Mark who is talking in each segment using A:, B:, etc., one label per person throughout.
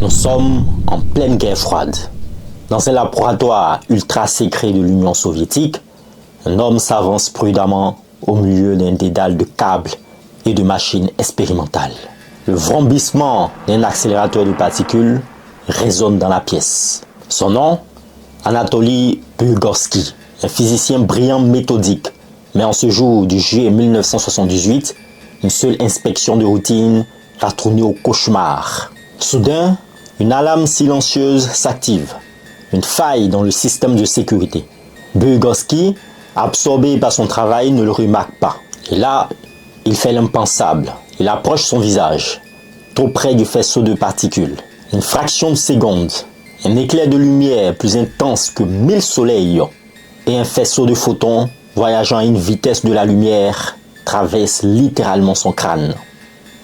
A: Nous sommes en pleine guerre froide. Dans un laboratoire ultra secret de l'Union soviétique, un homme s'avance prudemment au milieu d'un dédale de câbles et de machines expérimentales. Le vrombissement d'un accélérateur de particules résonne dans la pièce. Son nom, Anatoly Bugorsky, un physicien brillant méthodique. Mais en ce jour du juillet 1978, une seule inspection de routine va tourner au cauchemar. Soudain, une alarme silencieuse s'active. Une faille dans le système de sécurité. Bugorsky, absorbé par son travail, ne le remarque pas. Et là, il fait l'impensable. Il approche son visage, trop près du faisceau de particules. Une fraction de seconde, un éclair de lumière plus intense que 1000 soleils et un faisceau de photons voyageant à une vitesse de la lumière traverse littéralement son crâne.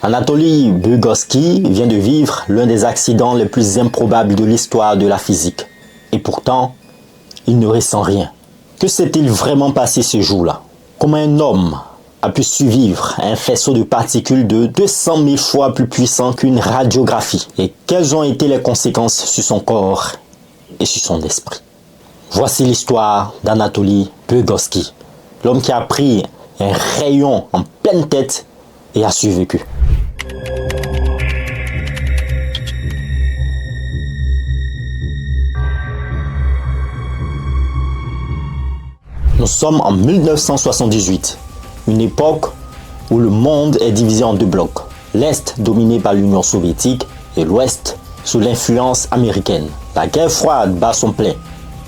A: Anatoly Bugorsky vient de vivre l'un des accidents les plus improbables de l'histoire de la physique. Et pourtant, il ne ressent rien. Que s'est-il vraiment passé ce jour-là? Comment un homme a pu survivre à un faisceau de particules de 200 000 fois plus puissant qu'une radiographie? Et quelles ont été les conséquences sur son corps et sur son esprit? Voici l'histoire d'Anatoly Bugorsky, l'homme qui a pris un rayon en pleine tête et a survécu. Nous sommes en 1978, une époque où le monde est divisé en deux blocs. L'Est dominé par l'Union soviétique et l'Ouest sous l'influence américaine. La guerre froide bat son plein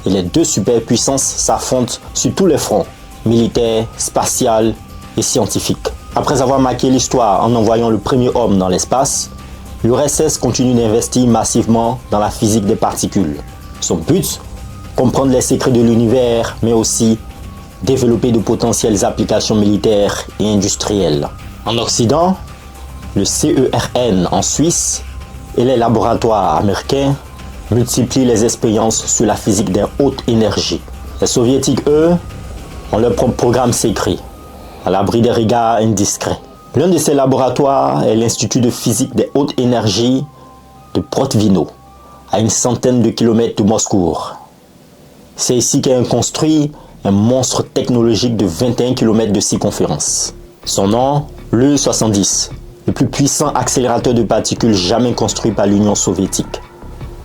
A: et les deux superpuissances s'affrontent sur tous les fronts, militaires, spatial et scientifiques. Après avoir marqué l'histoire en envoyant le premier homme dans l'espace, l'URSS continue d'investir massivement dans la physique des particules. Son but, comprendre les secrets de l'univers, mais aussi développer de potentielles applications militaires et industrielles. En Occident, le CERN en Suisse et les laboratoires américains multiplient les expériences sur la physique des hautes énergies. Les soviétiques, eux, ont leur propre programme secret, à l'abri des regards indiscrets. L'un de ces laboratoires est l'Institut de physique des hautes énergies de Protvino, à une centaine de kilomètres de Moscou. C'est ici qu'est construit un monstre technologique de 21 km de circonférence. Son nom, l'E-70, le plus puissant accélérateur de particules jamais construit par l'Union soviétique.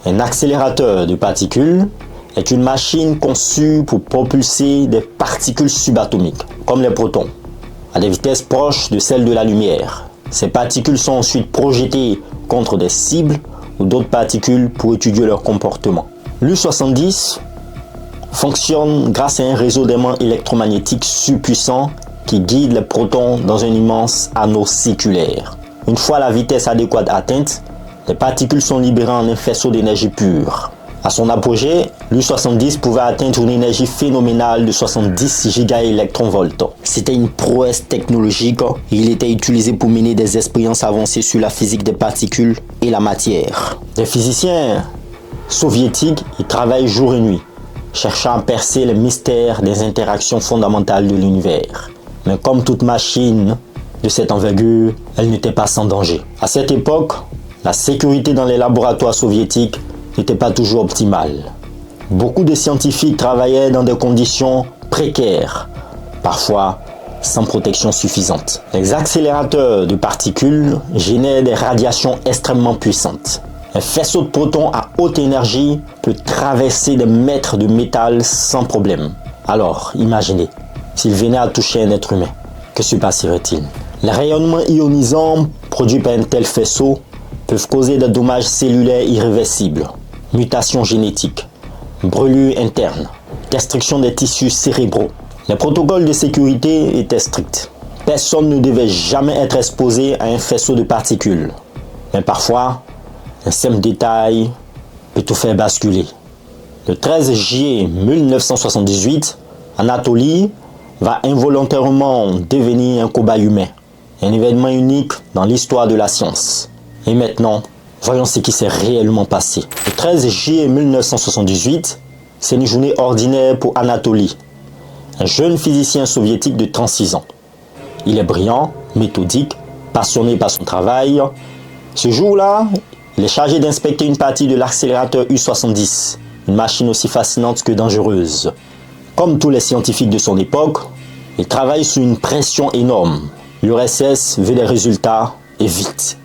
A: Un accélérateur de particules est une machine conçue pour propulser des particules subatomiques, comme les protons, à des vitesses proches de celles de la lumière. Ces particules sont ensuite projetées contre des cibles ou d'autres particules pour étudier leur comportement. L'U-70 fonctionne grâce à un réseau d'aimants électromagnétiques surpuissant qui guide les protons dans un immense anneau circulaire. Une fois la vitesse adéquate atteinte, les particules sont libérées en un faisceau d'énergie pure. À son apogée, l'U-70 pouvait atteindre une énergie phénoménale de 70 gigaélectronvolts. C'était une prouesse technologique et il était utilisé pour mener des expériences avancées sur la physique des particules et la matière. Les physiciens soviétiques y travaillent jour et nuit, cherchant à percer les mystères des interactions fondamentales de l'univers. Mais comme toute machine de cette envergure, elle n'était pas sans danger. À cette époque, la sécurité dans les laboratoires soviétiques n'était pas toujours optimale. Beaucoup de scientifiques travaillaient dans des conditions précaires, parfois sans protection suffisante. Les accélérateurs de particules génèrent des radiations extrêmement puissantes. Un faisceau de protons à haute énergie peut traverser des mètres de métal sans problème. Alors, imaginez, s'il venait à toucher un être humain, que se passerait-il? Les rayonnements ionisants produits par un tel faisceau peuvent causer des dommages cellulaires irréversibles, mutations génétiques, brûlures internes, destruction des tissus cérébraux. Les protocoles de sécurité étaient stricts. Personne ne devait jamais être exposé à un faisceau de particules. Mais parfois, un simple détail peut tout faire basculer. Le 13 juillet 1978, Anatoly va involontairement devenir un cobaye humain. Un événement unique dans l'histoire de la science. Et maintenant, voyons ce qui s'est réellement passé. Le 13 juillet 1978, c'est une journée ordinaire pour Anatoly, un jeune physicien soviétique de 36 ans. Il est brillant, méthodique, passionné par son travail. Ce jour-là, Il est chargé d'inspecter une partie de l'accélérateur U-70, une machine aussi fascinante que dangereuse. Comme tous les scientifiques de son époque, il travaille sous une pression énorme. L'URSS veut des résultats et vite.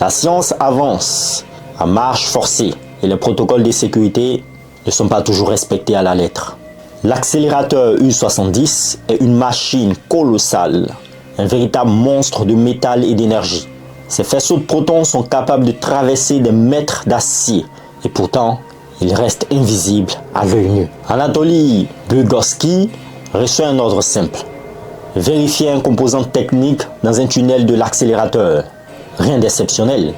A: La science avance à marche forcée et les protocoles de sécurité ne sont pas toujours respectés à la lettre. L'accélérateur U-70 est une machine colossale, un véritable monstre de métal et d'énergie. Ses faisceaux de protons sont capables de traverser des mètres d'acier et pourtant, il reste invisible à l'œil nu. Anatoly Bugorsky reçoit un ordre simple. Vérifier un composant technique dans un tunnel de l'accélérateur. Rien d'exceptionnel,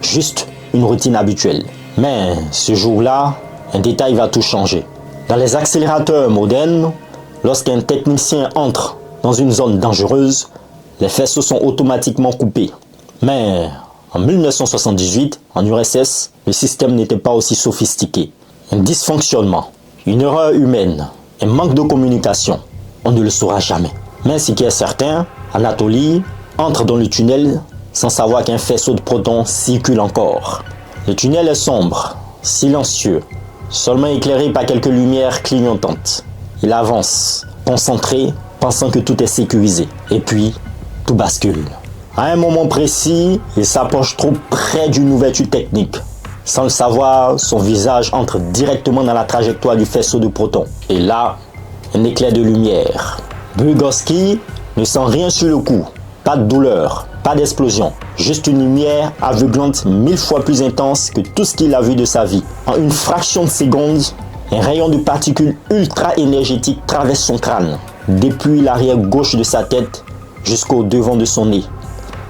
A: juste une routine habituelle. Mais ce jour-là, un détail va tout changer. Dans les accélérateurs modernes, lorsqu'un technicien entre dans une zone dangereuse, les faisceaux sont automatiquement coupés. Mais en 1978, en URSS, le système n'était pas aussi sophistiqué. Un dysfonctionnement, une erreur humaine, un manque de communication, on ne le saura jamais. Mais ce qui est certain, Anatoly entre dans le tunnel sans savoir qu'un faisceau de protons circule encore. Le tunnel est sombre, silencieux, seulement éclairé par quelques lumières clignotantes. Il avance, concentré, pensant que tout est sécurisé. Et puis, tout bascule. À un moment précis, il s'approche trop près d'une ouverture technique. Sans le savoir, son visage entre directement dans la trajectoire du faisceau de protons. Et là, un éclair de lumière. Bugorsky ne sent rien sur le coup. Pas de douleur, pas d'explosion. Juste une lumière aveuglante 1000 fois plus intense que tout ce qu'il a vu de sa vie. En une fraction de seconde, un rayon de particules ultra énergétiques traverse son crâne. Depuis l'arrière gauche de sa tête jusqu'au devant de son nez.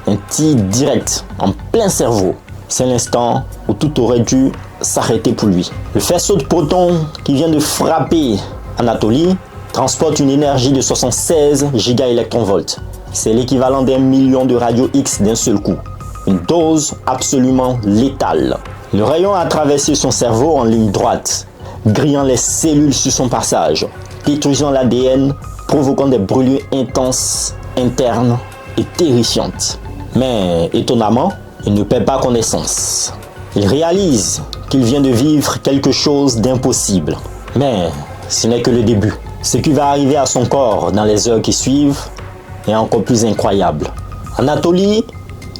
A: Un tir direct, en plein cerveau. C'est l'instant où tout aurait dû s'arrêter pour lui. Le faisceau de protons qui vient de frapper Anatoly transporte une énergie de 76 gigaélectronvolts. C'est l'équivalent d'1 million de radios X d'un seul coup. Une dose absolument létale. Le rayon a traversé son cerveau en ligne droite, grillant les cellules sur son passage, détruisant l'ADN, provoquant des brûlures intenses, internes et terrifiantes. Mais étonnamment, il ne perd pas connaissance. Il réalise qu'il vient de vivre quelque chose d'impossible. Mais ce n'est que le début. Ce qui va arriver à son corps dans les heures qui suivent est encore plus incroyable. Anatoly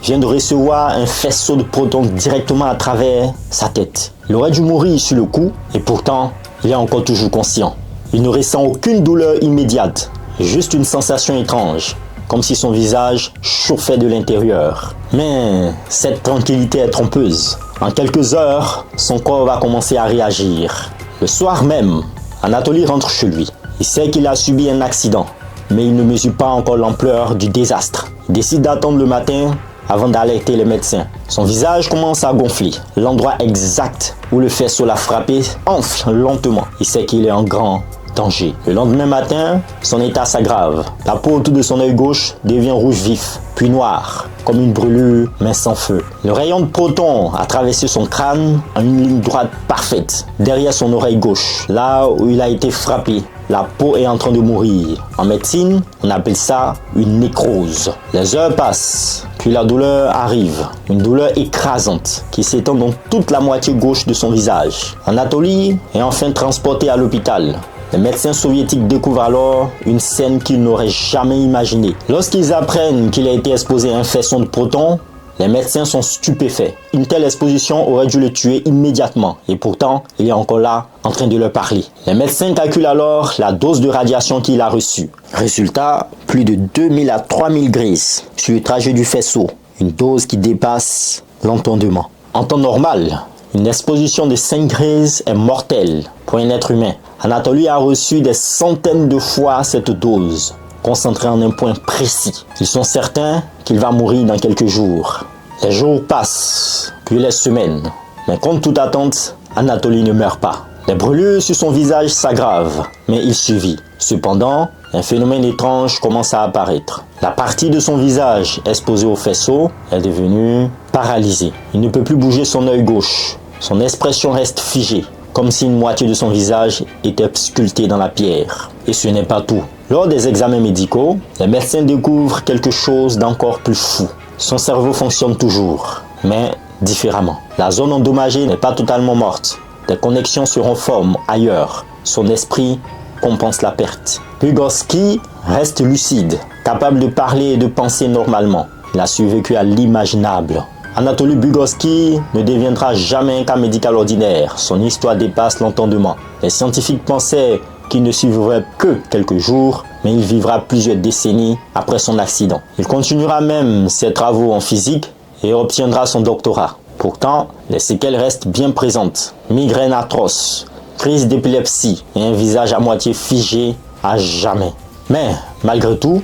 A: vient de recevoir un faisceau de protons directement à travers sa tête. Il aurait dû mourir sur le coup et pourtant, il est encore toujours conscient. Il ne ressent aucune douleur immédiate, juste une sensation étrange, comme si son visage chauffait de l'intérieur. Mais cette tranquillité est trompeuse. En quelques heures, son corps va commencer à réagir. Le soir même, Anatoly rentre chez lui. Il sait qu'il a subi un accident, mais il ne mesure pas encore l'ampleur du désastre. Il décide d'attendre le matin avant d'alerter les médecins. Son visage commence à gonfler. L'endroit exact où le faisceau l'a frappé enfle lentement. Il sait qu'il est en grand danger. Le lendemain matin, son état s'aggrave. La peau autour de son œil gauche devient rouge vif, puis noire, comme une brûlure mais sans feu. Le rayon de protons a traversé son crâne en une ligne droite parfaite, derrière son oreille gauche, là où il a été frappé. La peau est en train de mourir. En médecine, on appelle ça une nécrose. Les heures passent, puis la douleur arrive. Une douleur écrasante qui s'étend dans toute la moitié gauche de son visage. Anatoly est enfin transporté à l'hôpital. Les médecins soviétiques découvrent alors une scène qu'ils n'auraient jamais imaginée. Lorsqu'ils apprennent qu'il a été exposé à un faisceau de protons, les médecins sont stupéfaits. Une telle exposition aurait dû le tuer immédiatement et pourtant, il est encore là en train de leur parler. Les médecins calculent alors la dose de radiation qu'il a reçue. Résultat, plus de 2000 à 3000 grises sur le trajet du faisceau. Une dose qui dépasse l'entendement. En temps normal, une exposition de 5 grises est mortelle pour un être humain. Anatoly a reçu des centaines de fois cette dose, concentrée en un point précis. Ils sont certains qu'il va mourir dans quelques jours. Les jours passent, puis les semaines. Mais contre toute attente, Anatoly ne meurt pas. Les brûlures sur son visage s'aggravent, mais il survit. Cependant, un phénomène étrange commence à apparaître. La partie de son visage exposée au faisceau est devenue paralysée. Il ne peut plus bouger son œil gauche. Son expression reste figée, comme si une moitié de son visage était sculptée dans la pierre. Et ce n'est pas tout. Lors des examens médicaux, les médecins découvrent quelque chose d'encore plus fou. Son cerveau fonctionne toujours, mais différemment. La zone endommagée n'est pas totalement morte. Des connexions se reforment ailleurs. Son esprit compense la perte. Vygotsky reste lucide, capable de parler et de penser normalement. Il a survécu à l'imaginable. Anatoly Vygotsky ne deviendra jamais un cas médical ordinaire. Son histoire dépasse l'entendement. Les scientifiques pensaient qu'il ne survivrait que quelques jours, mais il vivra plusieurs décennies après son accident. Il continuera même ses travaux en physique et obtiendra son doctorat. Pourtant, les séquelles restent bien présentes. Migraines atroces, crise d'épilepsie et un visage à moitié figé à jamais. Mais, malgré tout,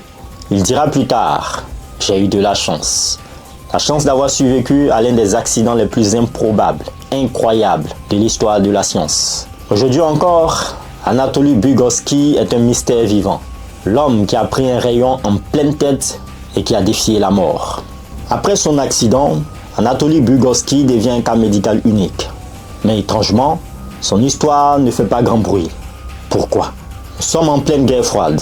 A: il dira plus tard « J'ai eu de la chance ». La chance d'avoir survécu à l'un des accidents les plus improbables, incroyables de l'histoire de la science. Aujourd'hui encore, Anatoly Vygotsky est un mystère vivant. L'homme qui a pris un rayon en pleine tête et qui a défié la mort. Après son accident, Anatoly Vygotsky devient un cas médical unique. Mais étrangement, son histoire ne fait pas grand bruit. Pourquoi? Nous sommes en pleine guerre froide.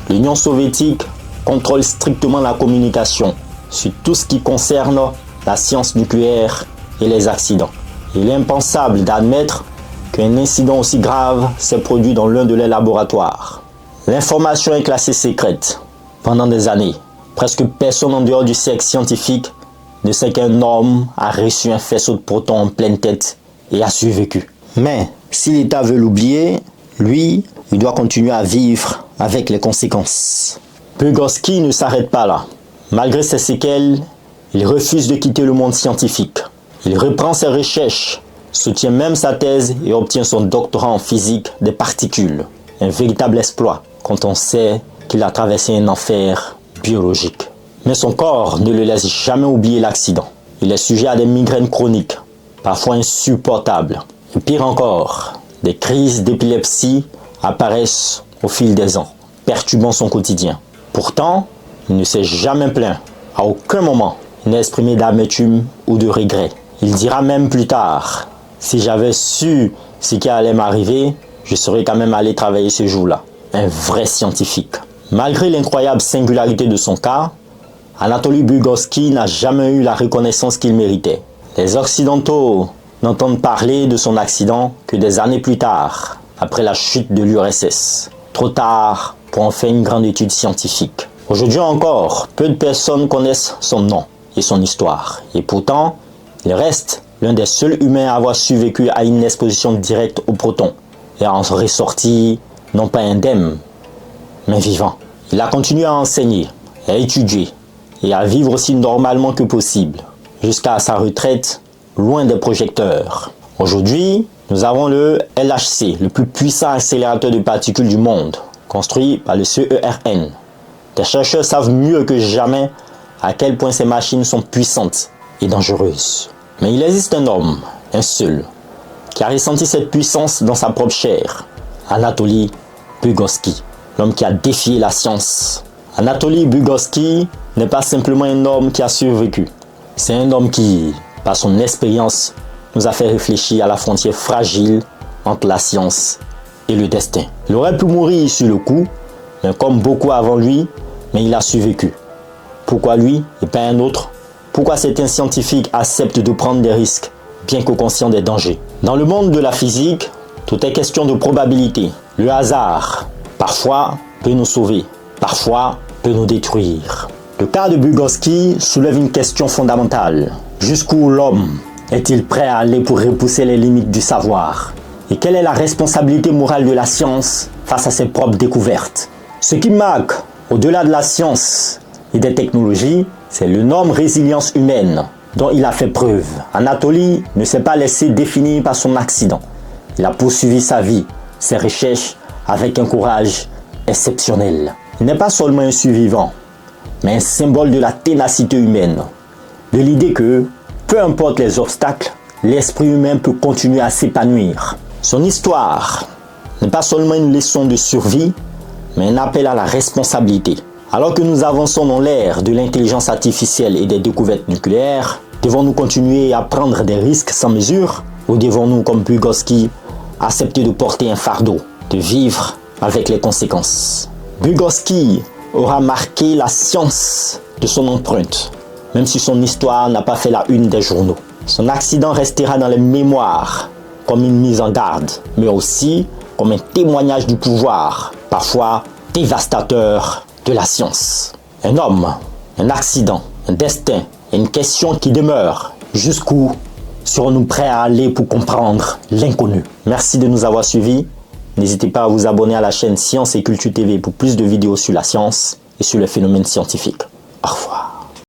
A: L'Union soviétique contrôle strictement la communication sur tout ce qui concerne la science nucléaire et les accidents. Il est impensable d'admettre qu'un incident aussi grave s'est produit dans l'un de leurs laboratoires. L'information est classée secrète. Pendant des années, presque personne en dehors du cercle scientifique ne sait qu'un homme a reçu un faisceau de protons en pleine tête et a survécu. Mais si l'État veut l'oublier, lui, il doit continuer à vivre avec les conséquences. Vygotsky ne s'arrête pas là. Malgré ses séquelles, il refuse de quitter le monde scientifique. Il reprend ses recherches, soutient même sa thèse et obtient son doctorat en physique des particules. Un véritable exploit quand on sait qu'il a traversé un enfer biologique. Mais son corps ne le laisse jamais oublier l'accident. Il est sujet à des migraines chroniques, parfois insupportables. Et pire encore, des crises d'épilepsie apparaissent au fil des ans, perturbant son quotidien. Pourtant, il ne s'est jamais plaint. À aucun moment, il n'a exprimé d'amertume ou de regret. Il dira même plus tard, si j'avais su ce qui allait m'arriver, je serais quand même allé travailler ce jour-là. Un vrai scientifique. Malgré l'incroyable singularité de son cas, Anatoly Vygotsky n'a jamais eu la reconnaissance qu'il méritait. Les Occidentaux n'entendent parler de son accident que des années plus tard, après la chute de l'URSS. Trop tard pour en faire une grande étude scientifique. Aujourd'hui encore, peu de personnes connaissent son nom et son histoire. Et pourtant, il reste l'un des seuls humains à avoir survécu à une exposition directe aux protons et à en ressortir non pas indemne, mais vivant. Il a continué à enseigner, à étudier et à vivre aussi normalement que possible, jusqu'à sa retraite loin des projecteurs. Aujourd'hui, nous avons le LHC, le plus puissant accélérateur de particules du monde, construit par le CERN. Les chercheurs savent mieux que jamais à quel point ces machines sont puissantes et dangereuses. Mais il existe un homme, un seul, qui a ressenti cette puissance dans sa propre chair. Anatoly Vygotsky, l'homme qui a défié la science. Anatoly Vygotsky n'est pas simplement un homme qui a survécu. C'est un homme qui, par son expérience, nous a fait réfléchir à la frontière fragile entre la science et le destin. Il aurait pu mourir sur le coup, mais comme beaucoup avant lui, mais il a survécu. Pourquoi lui et pas un autre? Pourquoi certains scientifiques acceptent de prendre des risques, bien que conscients des dangers? Dans le monde de la physique, tout est question de probabilité. Le hasard, parfois, peut nous sauver, parfois, peut nous détruire. Le cas de Vygotsky soulève une question fondamentale. Jusqu'où l'homme est-il prêt à aller pour repousser les limites du savoir? Et quelle est la responsabilité morale de la science face à ses propres découvertes? Ce qui marque, au-delà de la science et des technologies, c'est l'énorme résilience humaine dont il a fait preuve. Anatoly ne s'est pas laissé définir par son accident. Il a poursuivi sa vie, ses recherches avec un courage exceptionnel. Il n'est pas seulement un survivant, mais un symbole de la ténacité humaine, de l'idée que, peu importe les obstacles, l'esprit humain peut continuer à s'épanouir. Son histoire n'est pas seulement une leçon de survie, mais un appel à la responsabilité. Alors que nous avançons dans l'ère de l'intelligence artificielle et des découvertes nucléaires, devons-nous continuer à prendre des risques sans mesure ou devons-nous, comme Vygotsky, accepter de porter un fardeau, de vivre avec les conséquences? Vygotsky aura marqué la science de son empreinte, même si son histoire n'a pas fait la une des journaux. Son accident restera dans les mémoires comme une mise en garde, mais aussi comme un témoignage du pouvoir, parfois dévastateur, de la science. Un homme, un accident, un destin, et une question qui demeure. Jusqu'où serons-nous prêts à aller pour comprendre l'inconnu? Merci de nous avoir suivis. N'hésitez pas à vous abonner à la chaîne Science et Culture TV pour plus de vidéos sur la science et sur les phénomènes scientifiques. Au revoir.